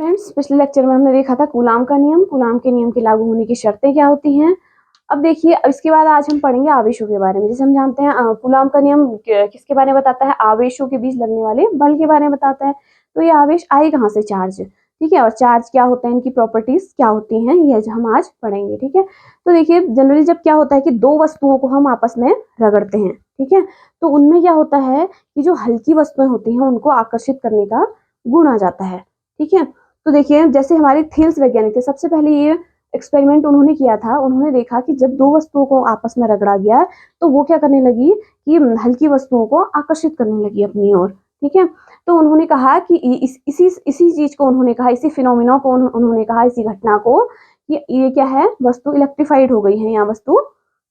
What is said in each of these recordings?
Friends, पिछले lecture में हमने देखा था कूलाम का नियम, कूलाम के नियम के लागू होने की शर्तें क्या होती हैं। अब देखिए, इसके बाद आज हम पढ़ेंगे आवेशों के बारे में। जैसे हम जानते हैं कूलाम का नियम किसके बारे में बताता है, आवेशों के बीच लगने वाले बल के बारे में बताता है। तो ये आवेश आए कहाँ से, चार्ज, ठीक है। और चार्ज क्या होता है, इनकी प्रॉपर्टीज क्या होती हैं, ये हम आज पढ़ेंगे, ठीक है। तो देखिए, जनरली जब क्या होता है कि दो वस्तुओं को हम आपस में रगड़ते हैं, ठीक है, तो उनमें क्या होता है कि जो हल्की वस्तुएं होती हैं उनको आकर्षित करने का गुण आ जाता है, ठीक है। तो देखिए, जैसे हमारे थेल्स वैज्ञानिक थे, सबसे पहले ये एक्सपेरिमेंट उन्होंने किया था। उन्होंने देखा कि जब दो वस्तुओं को आपस में रगड़ा गया तो वो क्या करने लगी कि हल्की वस्तुओं को आकर्षित करने लगी अपनी ओर, ठीक है। तो उन्होंने कहा कि इसी चीज को उन्होंने कहा, इसी फिनोमिना को उन्होंने कहा, इसी घटना को, कि ये क्या है, वस्तु इलेक्ट्रिफाइड हो गई है या वस्तु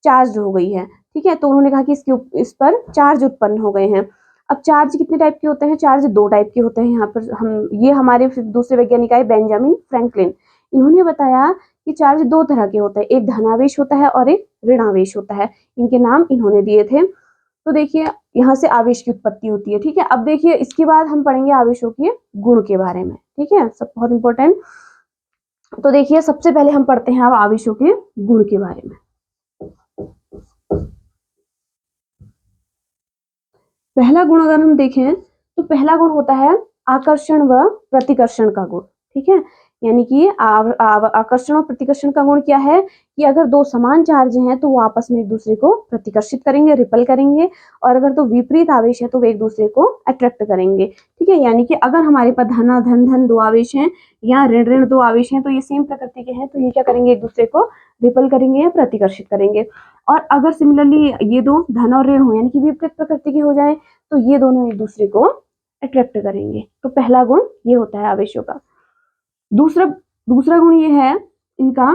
चार्ज हो गई है, ठीक है। तो उन्होंने कहा कि इस पर चार्ज उत्पन्न हो गए हैं। अब चार्ज कितने टाइप के होते हैं, चार्ज दो टाइप के होते हैं। यहाँ पर ये हमारे दूसरे वैज्ञानिक आए, बेंजामिन फ्रैंकलिन। इन्होंने बताया कि चार्ज दो तरह के होते हैं, एक धनावेश होता है और एक ऋणावेश होता है। इनके नाम इन्होंने दिए थे। तो देखिए, यहाँ से आवेश की उत्पत्ति होती है, ठीक है। अब देखिए, इसके बाद हम पढ़ेंगे आवेशों के गुण के बारे में, ठीक है, सब बहुत इंपॉर्टेंट। तो देखिए, सबसे पहले हम पढ़ते हैं अब आवेशों के गुण के बारे में। पहला गुण अगर हम देखें तो पहला गुण होता है आकर्षण व प्रतिकर्षण का गुण, ठीक है। यानी कि आकर्षण और प्रतिकर्षण का गुण क्या है कि अगर दो समान चार्ज हैं तो वो आपस में एक दूसरे को प्रतिकर्षित करेंगे, रिपल करेंगे, और अगर तो विपरीत आवेश है तो वे एक दूसरे को अट्रैक्ट करेंगे, ठीक है। यानी कि अगर हमारे पास धन धन दो आवेश हैं या ऋण ऋण दो आवेश हैं तो ये सेम प्रकृति के हैं, तो ये क्या करेंगे, एक दूसरे को रिपल करेंगे या प्रतिकर्षित करेंगे। और अगर सिमिलरली ये दो धन और ऋण हो यानी कि विपरीत प्रकृति के हो जाए तो ये दोनों एक दूसरे को अट्रैक्ट करेंगे। तो पहला गुण ये होता है आवेशों का। दूसरा गुण ये है इनका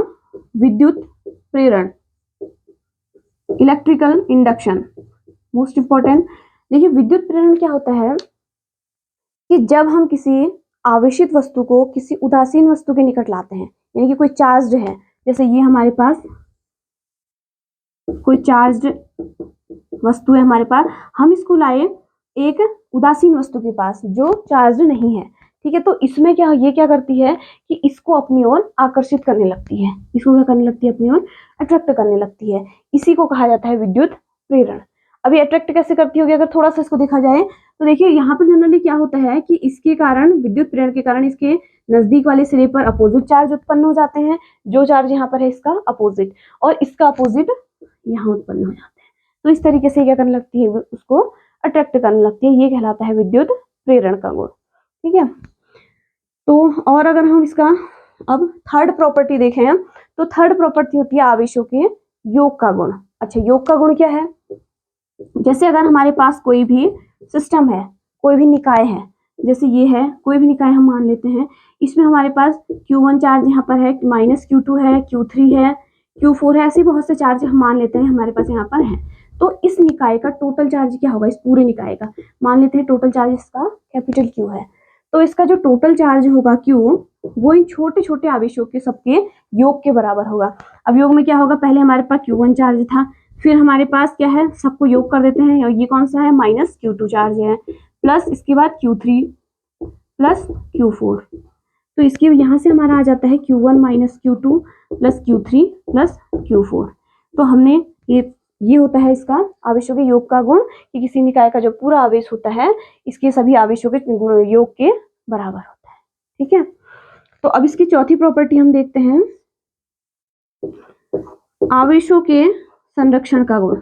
विद्युत प्रेरण, इलेक्ट्रिकल इंडक्शन, मोस्ट इंपॉर्टेंट। देखिए, विद्युत प्रेरण क्या होता है कि जब हम किसी आवेशित वस्तु को किसी उदासीन वस्तु के निकट लाते हैं, यानी कि कोई चार्ज है, जैसे ये हमारे पास कोई चार्ज वस्तु है हमारे पास, हम इसको लाए एक उदासीन वस्तु के पास जो चार्ज नहीं है, ठीक है। तो इसमें क्या, ये क्या करती है कि इसको अपनी ओर आकर्षित करने लगती है, इसको क्या करने लगती है, अपनी ओर अट्रैक्ट करने लगती है। इसी को कहा जाता है विद्युत प्रेरण। अभी अट्रैक्ट कैसे करती होगी, अगर थोड़ा सा इसको देखा जाए तो देखिए, यहाँ पर जनरली क्या होता है कि इसके कारण, विद्युत प्रेरण के कारण, इसके नजदीक वाले सिरे पर अपोजिट चार्ज उत्पन्न हो जाते हैं। जो चार्ज यहाँ पर है इसका अपोजिट, और इसका अपोजिट यहाँ उत्पन्न हो जाते हैं। तो इस तरीके से क्या करने लगती है, उसको अट्रैक्ट करने लगती है। ये कहलाता है विद्युत प्रेरण का गुण, ठीक है। तो और अगर हम इसका अब थर्ड प्रॉपर्टी देखें तो थर्ड प्रॉपर्टी होती है आवेशों के योग का गुण। अच्छा, योग का गुण क्या है, जैसे अगर हमारे पास कोई भी सिस्टम है, कोई भी निकाय है, जैसे ये है, कोई भी निकाय हम मान लेते हैं, इसमें हमारे पास Q1 चार्ज यहाँ पर है, -Q2 है, Q3 है, Q4 है, ऐसे बहुत से चार्ज हम मान लेते हैं हमारे पास यहाँ पर है। तो इस निकाय का टोटल चार्ज क्या होगा, इस पूरे निकाय का मान लेते हैं टोटल चार्ज इसका कैपिटल Q है। तो इसका जो टोटल चार्ज होगा Q, वो इन छोटे छोटे आवेशों के सबके योग के बराबर होगा। अब योग में क्या होगा, पहले हमारे पास Q1 चार्ज था, फिर हमारे पास क्या है, सबको योग कर देते हैं, और ये कौन सा है, -Q2 चार्ज है, प्लस इसके बाद Q3 प्लस Q4। तो इसके यहाँ से हमारा आ जाता है Q1 -Q2 plus Q3 plus Q4। तो हमने ये होता है इसका आवेशों के योग का गुण, कि किसी निकाय का जो पूरा आवेश होता है इसके सभी आवेशों के योग के बराबर होता है, ठीक है। तो अब इसकी चौथी प्रॉपर्टी हम देखते हैं, आवेशों के संरक्षण का गुण।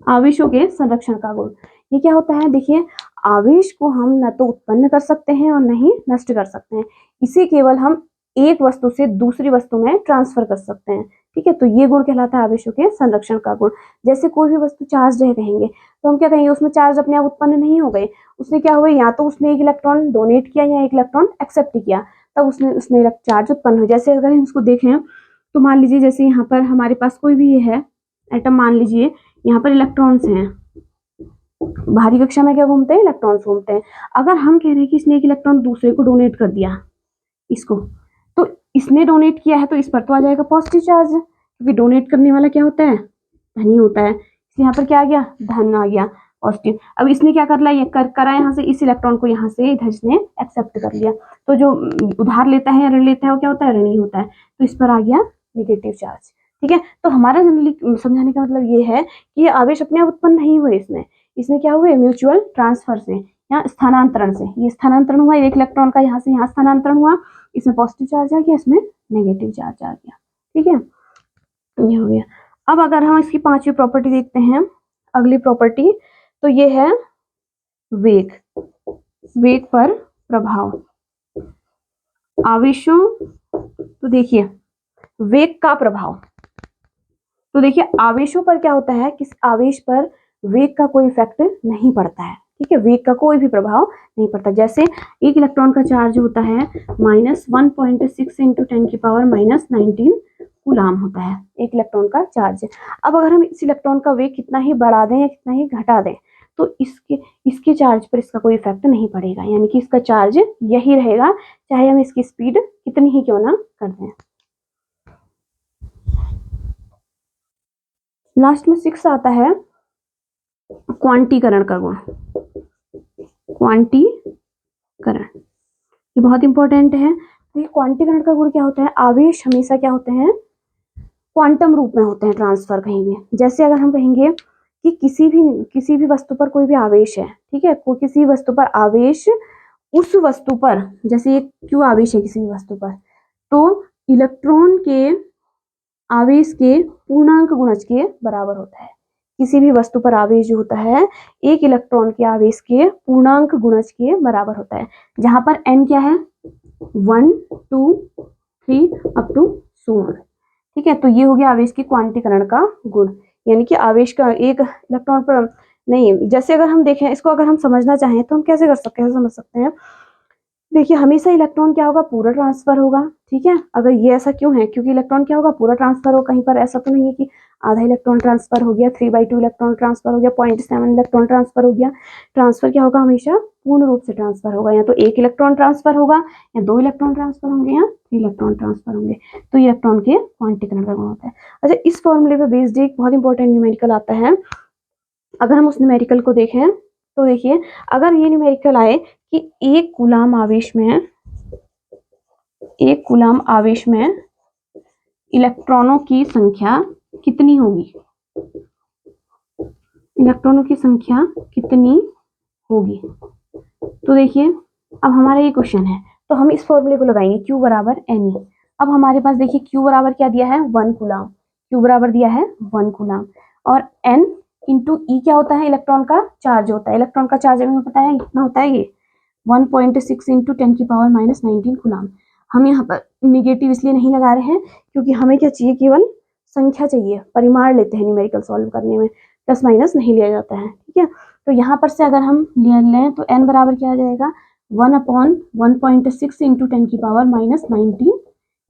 आवेशों के संरक्षण का गुण ये क्या होता है, देखिए, आवेश को हम न तो उत्पन्न कर सकते हैं और न ही नष्ट कर सकते हैं, इसे केवल हम एक वस्तु से दूसरी वस्तु में ट्रांसफर कर सकते हैं, ठीक है। तो ये गुण कहलाता है आवेशों के संरक्षण का गुण। जैसे कोई भी वस्तु चार्ज है कहेंगे तो हम क्या कहेंगे, उसमें चार्ज अपने आप उत्पन्न नहीं हो गए, उसने क्या हुए, या तो उसने एक इलेक्ट्रॉन डोनेट किया या एक इलेक्ट्रॉन एक्सेप्ट किया, तब उसमें चार्ज उत्पन्न हो। जैसे अगर हम इसको देखें तो मान लीजिए, जैसे यहाँ पर हमारे पास कोई भी ये है एटम, मान लीजिए यहाँ पर इलेक्ट्रॉन्स हैं, बाहरी कक्षा में क्या घूमते हैं, इलेक्ट्रॉन्स घूमते हैं। अगर हम कह रहे हैं कि इसने एक इलेक्ट्रॉन दूसरे को डोनेट कर दिया, इसको, तो इसने डोनेट किया है तो इस पर तो आ जाएगा पॉजिटिव चार्ज, क्योंकि डोनेट करने वाला क्या होता है, धनी होता है। यहाँ पर क्या आ गया, धन आ गया, पॉजिटिव। अब इसने क्या कर लिया, करा यहाँ से, इस इलेक्ट्रॉन को यहाँ से इधर इसने एक्सेप्ट कर लिया, तो जो उधार लेता है या ऋण लेता है वो क्या होता है, ऋणी होता है, तो इस पर आ गया नेगेटिव चार्ज। ठीक है, तो हमारा जनरली समझाने का मतलब ये है कि ये आवेश अपने आप उत्पन्न नहीं हुए, इसमें क्या हुए, म्यूचुअल ट्रांसफर से या स्थानांतरण से। ये स्थानांतरण हुआ, एक इलेक्ट्रॉन का यहाँ से यहाँ स्थानांतरण हुआ, इसमें पॉजिटिव चार्ज आ गया, इसमें नेगेटिव चार्ज आ गया। ठीक है, ये हो गया। अब अगर हम इसकी पांचवी प्रॉपर्टी देखते हैं, अगली प्रॉपर्टी, तो ये है वेग, वेग पर प्रभाव आवेशों। तो देखिए वेग का प्रभाव, तो देखिए आवेशों पर क्या होता है, किस आवेश पर वेग का कोई इफेक्ट नहीं पड़ता है। ठीक है, वेग का कोई भी प्रभाव नहीं पड़ता। जैसे एक इलेक्ट्रॉन का चार्ज होता है -1.6 इंटू 10 की पावर -19 कूलाम होता है एक इलेक्ट्रॉन का चार्ज। अब अगर हम इस इलेक्ट्रॉन का वेग कितना ही बढ़ा दें या कितना ही घटा दें, तो इसके चार्ज पर इसका कोई इफेक्ट नहीं पड़ेगा, यानी कि इसका चार्ज यही रहेगा, चाहे हम इसकी स्पीड कितनी ही क्यों ना कर दें। लास्ट में 6 आता है क्वांटीकरण का गुण। क्वांटीकरण ये बहुत इंपॉर्टेंट है। तो ये क्वांटीकरण का गुण क्या होता है, आवेश हमेशा क्या होते हैं, क्वांटम रूप में होते हैं ट्रांसफर कहीं भी। जैसे अगर हम कहेंगे कि किसी भी वस्तु पर कोई भी आवेश है, ठीक है, कोई किसी वस्तु पर आवेश, उस वस्तु पर, जैसे ये क्यों आवेश है किसी भी वस्तु पर, तो इलेक्ट्रॉन के आवेश के पूर्णांक गुणज के बराबर होता है। किसी भी वस्तु पर आवेश जो होता है एक इलेक्ट्रॉन के आवेश के पूर्णांक गुणज के बराबर होता है, जहां पर n क्या है, 1 2 3 अप टू 100। ठीक है, तो ये हो गया आवेश की क्वांटीकरण का गुण, यानी कि आवेश का एक इलेक्ट्रॉन पर नहीं। जैसे अगर हम देखें इसको, अगर हम समझना चाहें तो हम कैसे कर सकते हैं, समझ सकते हैं। देखिए हमेशा इलेक्ट्रॉन क्या होगा, पूरा ट्रांसफर होगा। ठीक है, अगर ये ऐसा क्यों है, क्योंकि इलेक्ट्रॉन क्या होगा, पूरा ट्रांसफर हो। कहीं पर ऐसा तो नहीं है कि आधा इलेक्ट्रॉन ट्रांसफर हो गया, 3/2 इलेक्ट्रॉन ट्रांसफर हो गया, 0.7 इलेक्ट्रॉन ट्रांसफर हो गया। ट्रांसफर क्या होगा, हमेशा पूर्ण रूप से ट्रांसफर होगा, या तो 1 इलेक्ट्रॉन ट्रांसफर होगा, या 2 इलेक्ट्रॉन ट्रांसफर होंगे, या 3 इलेक्ट्रॉन ट्रांसफर होंगे। तो इलेक्ट्रॉन के क्वांटीकरण का गुण होता है। अच्छा, इस फॉर्मूले पे बेस्ड एक बहुत इंपॉर्टेंट न्यूमेरिकल आता है। अगर हम उस न्यूमेरिकल को देखें तो देखिए, अगर ये न्यूमेरिकल आए कि 1 कूलाम आवेश में इलेक्ट्रॉनों की संख्या कितनी होगी, इलेक्ट्रॉनों की संख्या कितनी होगी। तो देखिए अब हमारा ये क्वेश्चन है, तो हम इस फॉर्मूले को लगाएंगे Q बराबर Ne। अब हमारे पास देखिए Q बराबर क्या दिया है, 1 कूलाम, Q बराबर दिया है 1 कूलाम, और N इंटू E क्या होता है, इलेक्ट्रॉन का चार्ज होता है। इलेक्ट्रॉन का चार्ज हमें पता है कितना होता है, ये 1.6 इंटू 10 की पावर -19 कूलाम। हम यहाँ पर निगेटिव इसलिए नहीं लगा रहे हैं क्योंकि हमें क्या चाहिए, केवल संख्या चाहिए, परिमाण लेते हैं न्यूमेरिकल सॉल्व करने में, प्लस माइनस नहीं लिया जाता है। ठीक है, तो यहाँ पर से अगर हम ले लें तो n बराबर क्या आ जाएगा, 1/1.6 इंटू 10 की पावर -19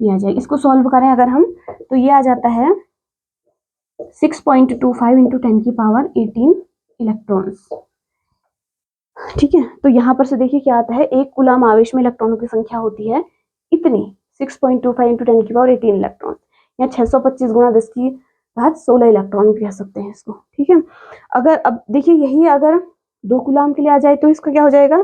ये आ जाएगा। इसको सॉल्व करें अगर हम, तो ये आ जाता है 6.25 इंटू 10 की पावर 18 इलेक्ट्रॉन्स। ठीक है, तो यहाँ पर से देखिए क्या आता है, 1 कूलाम आवेश में इलेक्ट्रॉनों की संख्या होती है इतनी, 6.25 इंटू 10 की पावर 18 इलेक्ट्रॉन, या 625 गुणा 10 की घात 16 इलेक्ट्रॉन कह सकते हैं इसको। ठीक है, अगर अब देखिए यही अगर 2 कूलाम के लिए आ जाए तो इसका क्या हो जाएगा,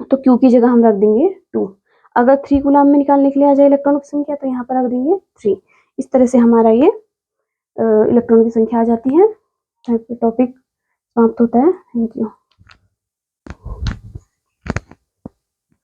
तो Q की जगह हम रख देंगे 2। अगर 3 कूलाम में निकालने के लिए आ जाए इलेक्ट्रॉनों की संख्या तो यहाँ पर रख देंगे 3। इस तरह से हमारा ये इलेक्ट्रॉन की संख्या आ जाती है। टॉपिक समाप्त होता है। Thank you.